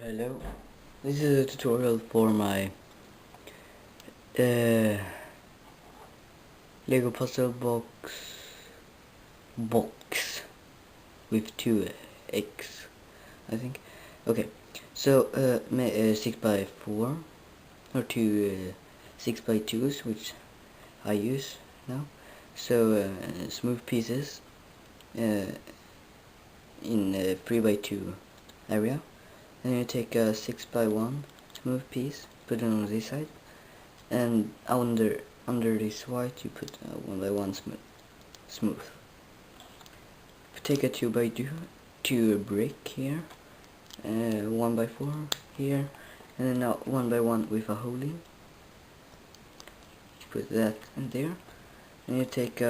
Hello, this is a tutorial for my Lego puzzle box with two X, I think. Okay, so 6x4 or two 6x2s, which I use now. So smooth pieces in 3x2 area. Then you take a 6x1 smooth piece, put it on this side, and under this white you put a 1x1 smooth. Take a 2x2 brick here, 1x4 here, and then a 1x1 with a hole in. Put that in there. And you take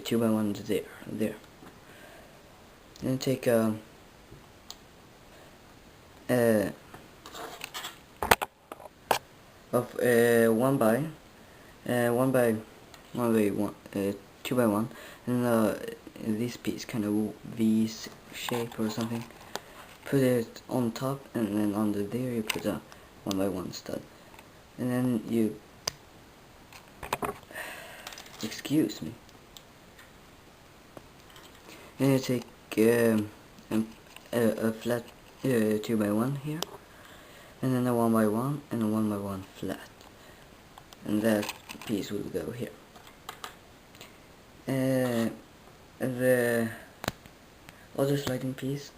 2x1 there. Then take of 2x1, and this piece kind of V shape or something. Put it on top, and then under there you put a 1x1 stud, and then you excuse me. And you take a flat 2x1 here, and then a 1x1 and a 1x1 flat, and that piece will go here. The other sliding piece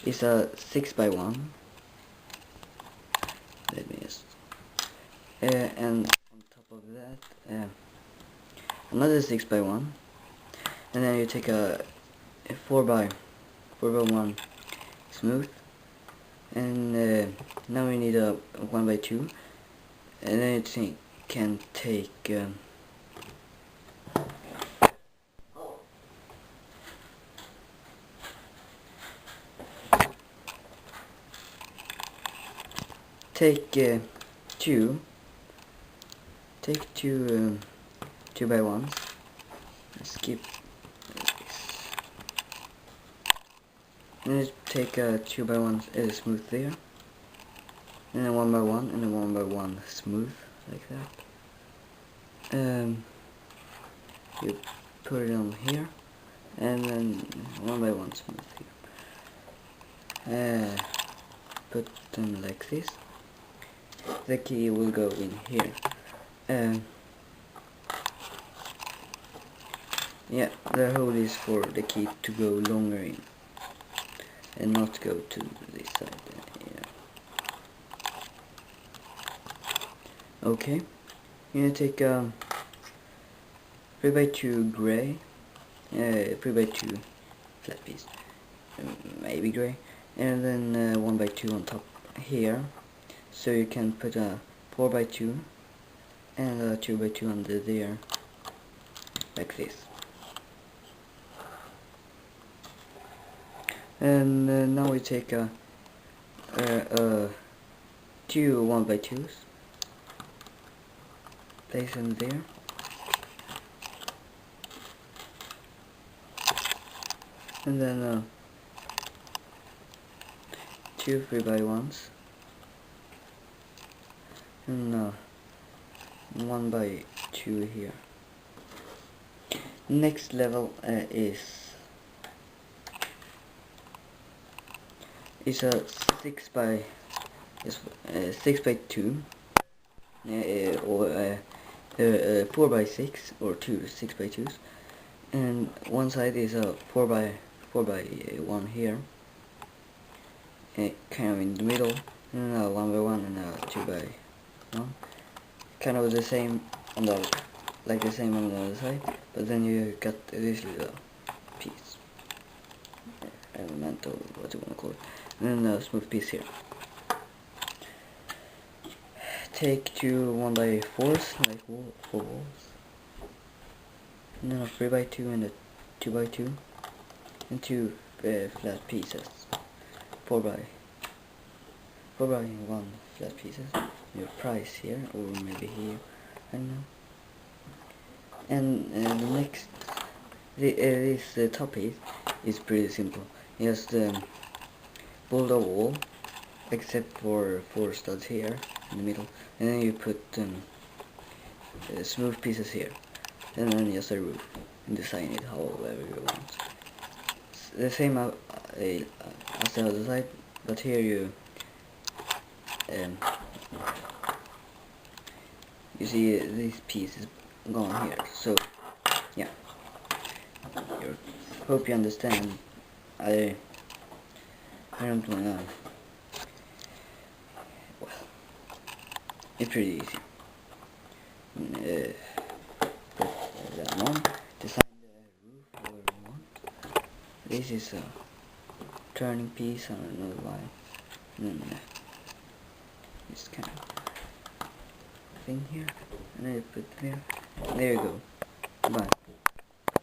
is a 6x1. Let me just and on top of that another 6x1, and then you take a 4x1 smooth, and now we need a 1x2, and then you can take two 2x1s. Skip this. And take a 2x1 smooth there, and a 1x1 and a 1x1 smooth like that. You put it on here, and then 1x1 smooth here. Put them like this. The key will go in here. Yeah, the hole is for the key to go longer in and not go to this side. Okay, you take 3x2 gray, 3x2 flat piece, maybe gray, and then 1x2 on top here, so you can put a 4x2 and a 2x2 under there, like this. And now we take two 1x2s, place them there, and then two 3x1s, and 1x2 here. Next level is a 6x2 or 4x6 or two 6x2s, and one side is a 4x1 here, kind of in the middle, and a 1x1 and a 2x1, kind of the same on the same on the other side, but then you got this little piece, elemental, what you want to call it, and then a smooth piece here. Take two 1x4s, like 4 walls, and then a 3x2 and a 2x2, and two flat pieces, 4x1 flat pieces. Your price here, or maybe here, I don't know. And the next this top piece is pretty simple. Just build a wall, except for 4 studs here in the middle, and then you put smooth pieces here, and then just a roof, and design it however you want. It's the same as the other side, but here you see this piece is gone here. So yeah, hope you understand. I don't wanna. Well, it's pretty easy. That one, design the roof where you want. This is a turning piece on another line, and then this kind of thing here, and then you put there. There you go. Bye.